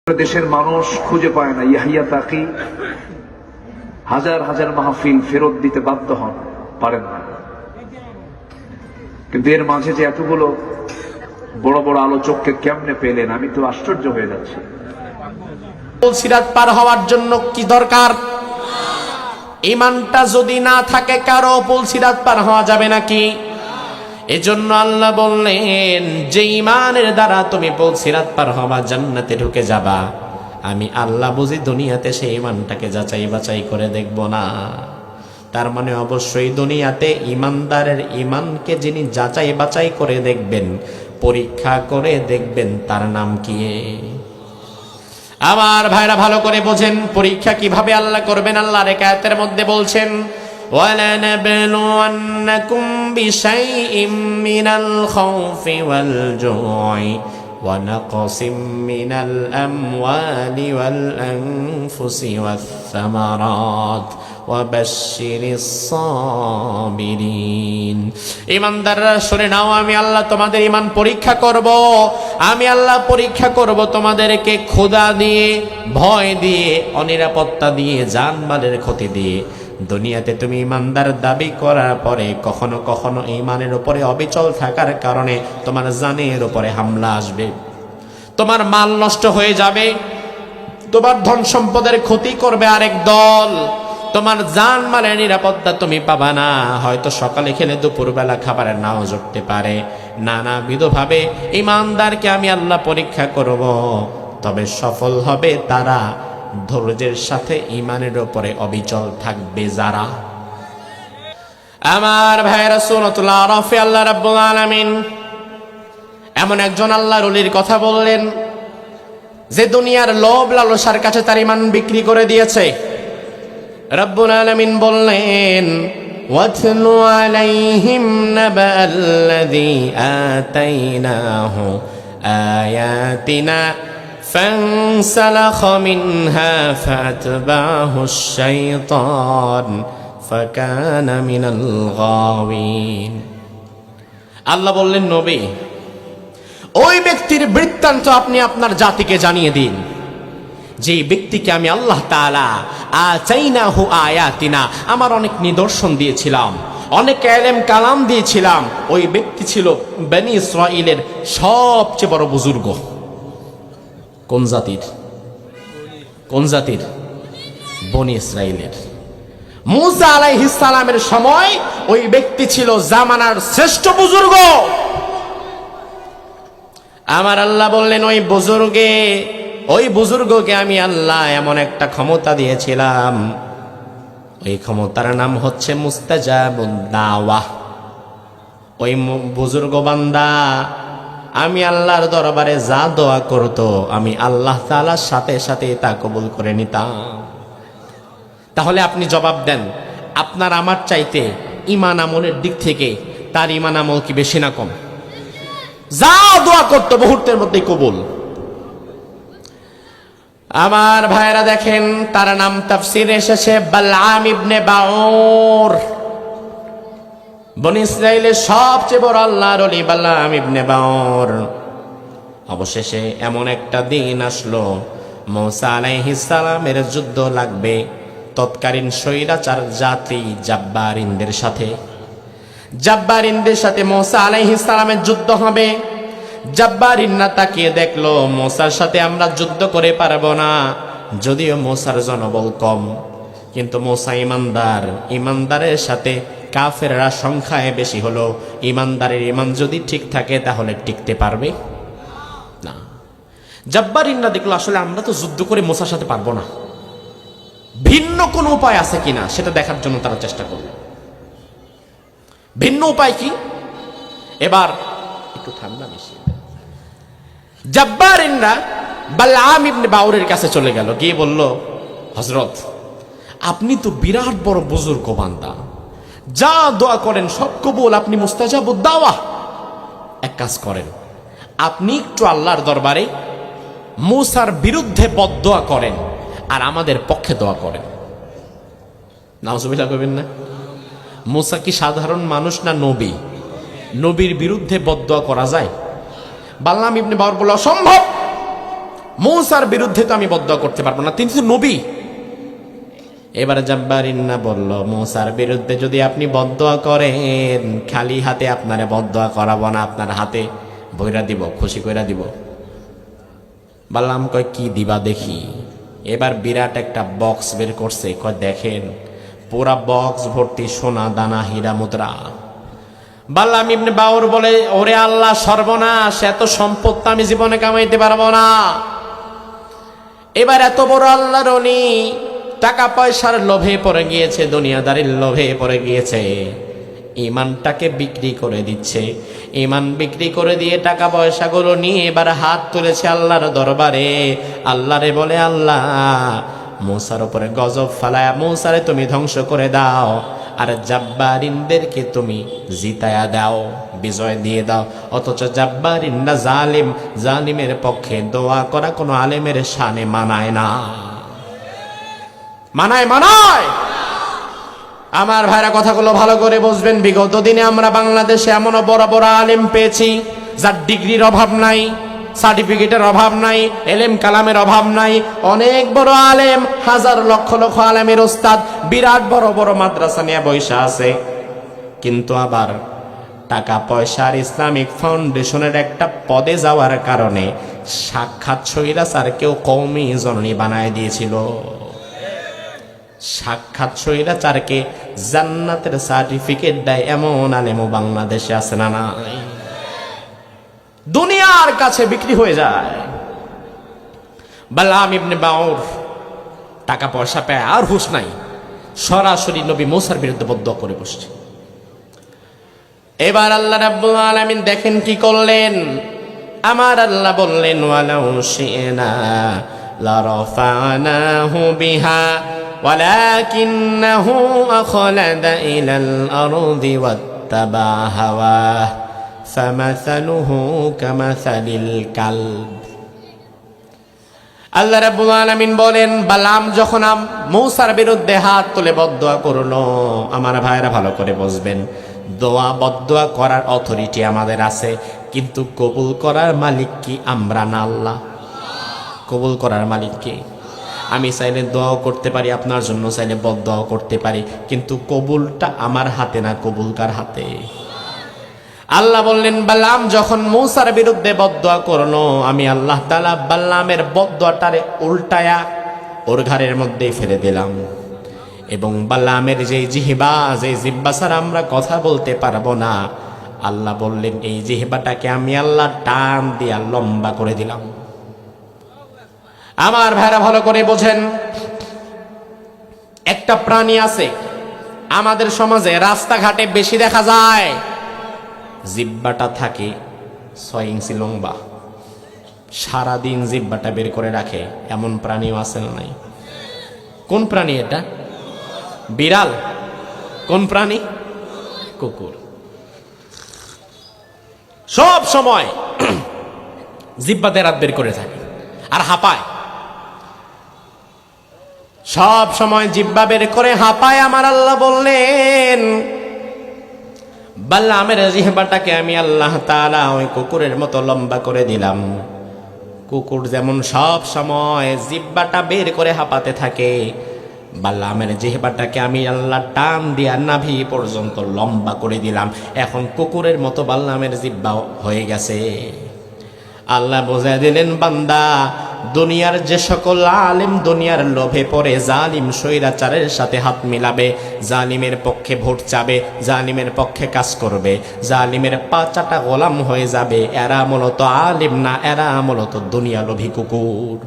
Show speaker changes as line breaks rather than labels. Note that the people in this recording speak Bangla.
দেশের মানুষ খুঁজে পায় না ইয়াহিয়া তাকি হাজার হাজার মাহফিল ফেরত দিতে বাধ্য হন, পারেন না। কিন্তু এর মাঝে যে এতগুলো বড় বড় আলোচককে কেমনে পেলেন, আমি তো আশ্চর্য হয়ে যাচ্ছি।
সিরাত পার হওয়ার জন্য কি দরকার? ঈমানটা যদি না থাকে কারো পুল সিরাত পার হওয়া যাবে নাকি? এজন্য আল্লাহ বললেন যে ঈমানের দ্বারা তুমি পুল সিরাত পার হবা, জান্নাতে ঢুকে যাবা, আমি আল্লাহ বুঝি দুনিয়াতে সেই ঈমানটাকে যাচাই বাছাই করে দেখব না? তার মানে অবশ্যই দুনিয়াতে ঈমানদারের ঈমানকে যিনি যাচাই বাছাই করে দেখবেন, পরীক্ষা করে দেখবেন, তার নাম কি? আমার ভাইরা ভালো করে বোঝেন পরীক্ষা কিভাবে আল্লাহ করবেন। আল্লাহর এক আয়াতের মধ্যে বলছেন, ওয়ালানাবলুওয়ান্নাকুম বিশাইইম মিনাল খাউফি ওয়াল জুই ওয়া নাকসিম মিনাল আমওয়ালি ওয়াল আনফুসি ওয়াস সামারাত ওয়া বাশশিরিস সাবিরিন। ঈমানদাররা শুনে নাও, আমি আল্লাহ তোমাদের ঈমান পরীক্ষা করব। আমি আল্লাহ পরীক্ষা করব তোমাদেরকে ক্ষুধা দিয়ে, ভয় দিয়ে, অনিরাপত্তা দিয়ে, জানমালের ক্ষতি দিয়ে। দুনিয়াতে তুমি ঈমানদার দাবি করার পরে কখনো কখনো ঈমানের উপরে অবিচল থাকার কারণে তোমার জানের উপরে হামলা আসবে, তোমার মাল নষ্ট হয়ে যাবে, তোমার ধন সম্পদের ক্ষতি করবে আরেক দল, তোমার জান মালের নিরাপত্তা তুমি পাবা না। হয়তো সকালে খেলে দুপুরবেলা খাবারের নাও জুটতে পারে। নানাবিধভাবে ঈমানদারকে আমি আল্লাহ পরীক্ষা করব, তবে সফল হবে তারা ধৈর্যের সাথে ঈমানের উপরে অবিচল থাকবে যারা। আমার ভাইরা সূরাতুল আরাফে আল্লাহ রাব্বুল আলামিন এমন একজন আল্লাহর ওলির কথা বললেন যে দুনিয়ার লোভ লালসার কাছে তার ঈমান বিক্রি করে দিয়েছে। রব্বুল আলামিন বললেন, ওয়াতলু আলাইহিম নাবাল্লাযী আতাইনাহু আয়াতিনা ফানসালাখা মিনহা ফাতবাহুশ শাইতান ফাকানা মিনাল গাওয়িন। আল্লাহ বললেন, নবী ওই ব্যক্তির বৃত্তান্ত আপনি আপনার জাতিকে জানিয়ে দিন, যে ব্যক্তিকে আমি আল্লাহ তাআলা আতাইনাহু আয়াতিনা, আমার অনেক নিদর্শন দিয়েছিলাম, অনেক ইলম কালাম দিয়েছিলাম। ওই ব্যক্তি ছিল বনি ইসরাঈলের সবচেয়ে বড় বুজুর্গ। কোন জাতির? কোন জাতির? বনি ইসরাঈলের। মূসা আলাইহিস সালামের সময় ওই ব্যক্তি ছিল জামানার শ্রেষ্ঠ বুজুর্গ। আমার আল্লাহ বললেন, ওই বুজুর্গকে আমি আল্লাহ এমন একটা ক্ষমতা দিয়েছিলাম, ওই ক্ষমতার নাম হচ্ছে মুস্তাজাবুদ দাওয়াহ। ওই বুজুর্গ বান্দা আমি আল্লাহর দরবারে যা দোয়া করত, আমি আল্লাহ তাআলার সাথে সাথে তা কবুল করে নিতাম। তাহলে আপনি জবাব দেন, আপনার আমার চাইতে ঈমান আমলের দিক থেকে তার ঈমান আমল কি বেশি না কম? যা দোয়া করত মুহূর্তের মধ্যেই কবুল। আমার ভাইরা দেখেন, তার নাম তাফসীরে এসেছে বালআম ইবনে বাউর। বনি ইসরাঈলের সবচেয়ে বড় আল্লাহর ওলি বালআম ইবনে বাউর। অবশেষে এমন একটা দিন আসলো, মূসা আলাইহিস সালামের যুদ্ধ লাগবে তৎকালীন স্বৈরাচার জাতি জাব্বারিনদের সাথে। জাব্বারিনদের সাথে মূসা আলাইহিস সালামের যুদ্ধ হবে। জাব্বারিনরা তাকিয়ে দেখলো মূসার সাথে আমরা যুদ্ধ করে পারবো না, যদিও মূসার জনবল কম, কিন্তু মূসা ঈমানদার, ঈমানদারের সাথে কাফেররা সংখ্যায় বেশি হলো। ঈমানদারের ঈমান যদি ঠিক থাকে তাহলে টিকতে পারবে না। জাব্বারিনরা দেখলো আসলে আমরা তো যুদ্ধ করে মূসার সাথে পারবো না, ভিন্ন কোনো উপায় আছে কিনা সেটা দেখার জন্য তারা চেষ্টা করলো। ভিন্ন উপায় কি? এবার একটু ঠান্ডা মিশিয়ে জাব্বারিনরা বালআম ইবনে বাউরের কাছে চলে গেল, গিয়ে বলল, হযরত আপনি তো বিরাট বড় বুজুর্গ বান্দা, যা দোয়া করেন সব কবুল, আপনি মুস্তাজাবুদ দাওয়াহ। এক কাজ করেন, আপনি একটু আল্লাহর দরবারে মূসার বিরুদ্ধে বদদোয়া করেন আর আমাদের পক্ষে দোয়া করেন। নাউজুবিল্লাহ কইবেন না? মূসা কি সাধারণ মানুষ না নবী? নবীর বিরুদ্ধে বদদোয়া করা যায়? বালআম ইবনে বাউর বলল, অসম্ভব, মূসার বিরুদ্ধে তো আমি বদদোয়া করতে পারবো না, তিনি তো নবী। এবার জাব্বারিন্না বলল, মূসার বিরুদ্ধে যদি আপনি বদদোয়া করেন, খালি হাতে আপনারে বদদোয়া করাবো না, আপনার হাতে বইরা দিব, খুশি কইরা দিব। বললাম, কয় কি দিবা দেখি। এবার বিরাট একটা বক্স বের করছে, কয় দেখেন পুরা বক্স ভর্তি সোনা দানা হীরা মুদ্রা। বাল্লাম ইবনে বাউর বলে, ওরে আল্লাহ সর্বনাশ, এত সম্পদ তো আমি জীবনে কামাইতে পারবো না। এবার এত বড় আল্লাহর ওলি টাকা পয়সার লোভে পড়ে গিয়েছে, দুনিয়াদারির লোভে পড়ে গিয়েছে, ইমানটাকে বিক্রি করে দিচ্ছে। ইমান বিক্রি করে দিয়ে টাকা পয়সাগুলো নিয়ে এবার হাত তুলেছে আল্লাহর দরবারে। আল্লাহরে বলে, আল্লাহ মূসার উপরে গজব ফালায়া মূসারে তুমি ধ্বংস করে দাও, আর জাব্বারিনদেরকে তুমি জিতায়া দাও, বিজয় দিয়ে দাও। অথচ জাব্বারিনরা জালিম, জালিমের পক্ষে দোয়া করা কোনো আলেমের শানে মানায় না। মানায় আমার ভাইরা কথাগুলো ভালো করে বুঝবেন। বিগত দিনে আমরা বাংলাদেশে এমনও বড় বড় আলেম পেয়েছি যার ডিগ্রির অভাব নাই, সার্টিফিকেটের অভাব নাই, এলেম কালামের অভাব নাই। অনেক বড় আলেম, হাজার লক্ষ লক্ষ আলেমের ওস্তাদ, বিরাট বড় বড় মাদ্রাসা নিয়ে বৈশা আছে। কিন্তু আবার টাকা পয়সার ইসলামিক ফাউন্ডেশনের একটা পদে যাওয়ার কারণে সাক্ষাৎ স্বৈরাচার কেউ কওমি জননী বানায় দিয়েছিল। সাক্ষাৎ স্বৈরাচারকে জান্নাতের সার্টিফিকেট দেয় এমন আলেমও বাংলাদেশে আছে না নাই? দুনিয়ার কাছে বিক্রি হয়ে যায়। বালাম ইবনে বাউর টাকা পয়সা পেয়ে আর হুঁশ নাই, সরাসরি নবী মূসার বিরুদ্ধে বদদোয়া করে বসছে। এবার আল্লাহ রাব্বুল আলামিন দেখেন কি করলেন। আমার আল্লাহ বললেন, ওয়ালাউ শি'না লারাফা'নাহু বিহা ওয়ালাকিন্নাহু আখলাদা ইলাল আরদি ওয়াত্তাবা হাওয়াহ ফামাসালুহু কামাসালিল কালব। আল্লাহ রাব্বুল আলামিন বলেন, বালাম যখন মূসার বিরুদ্ধে হাত তুলে বদদোয়া করলো, আমার ভাইরা ভালো করে বুঝবেন, দোয়া বদদোয়া করার অথরিটি আমাদের আছে, কিন্তু কবুল করার মালিক কি আমরা না আল্লাহ? কবুল করার মালিক কি? আমি চাইলে দোয়াও করতে পারি, আপনার জন্য চাইলে বদদোয়াও করতে পারি, কিন্তু কবুলটা আমার হাতে না, কবুল কার হাতে? আল্লাহ বললেন, বালাম যখন মূসার বিরুদ্ধে বদদোয়া করলো, আমি আল্লাহ তাআলা বালামের বদদোয়াটারে উল্টায়া ওর ঘাড়ের মধ্যেই ফেলে দিলাম। এবং বালামের যে জিহবা, যে জিহ্বা ছাড়া আমরা কথা বলতে পারবো না, আল্লাহ বললেন এই জিহ্বাটাকে আমি আল্লাহ টান দিয়া লম্বা করে দিলাম। আমার ভাইরা ভালো করে বোঝেন, একটা প্রাণী আছে আমাদের সমাজে রাস্তাঘাটে বেশি দেখা যায়, জিহ্বাটা থাকে 6 ইঞ্চি লম্বা, সারাদিন জিহ্বাটা বের করে রাখে, এমন প্রাণীও আছে না নাই? কোন প্রাণী এটা? বিড়াল? কোন প্রাণী? কুকুর। সব সময় জিহ্বাতে রাত বের করে থাকে আর হাঁপায়, সব সময় জিহ্বা বের করে হাঁপায়। আমার আল্লাহ বললেন, বালামের জিহ্বাটাকে আমি আল্লাহ তাআলা ওই কুকুরের মতো লম্বা করে দিলাম। কুকুর যেমন সব সময় জিহ্বাটা বের করে হাঁপাতে থাকে, বালামের জিহ্বাটাকে আমি আল্লাহ টান দিয়া নাভি পর্যন্ত লম্বা করে দিলাম। এখন কুকুরের মতো বালামের জিহ্বা হয়ে গেছে। আল্লাহ বোঝায় দিলেন, বান্দা দুনিয়ার যে সকল আলেম দুনিয়ার লোভে পড়ে জালিম স্বৈরাচারের সাথে হাত মিলাবে, জালিমের পক্ষে ভোট চাবে, জালিমের পক্ষে কাজ করবে, জালিমের পাচাটা গোলাম হয়ে যাবে, এরা মূলত আলেম না, এরা মূলত দুনিয়া লোভী কুকুর।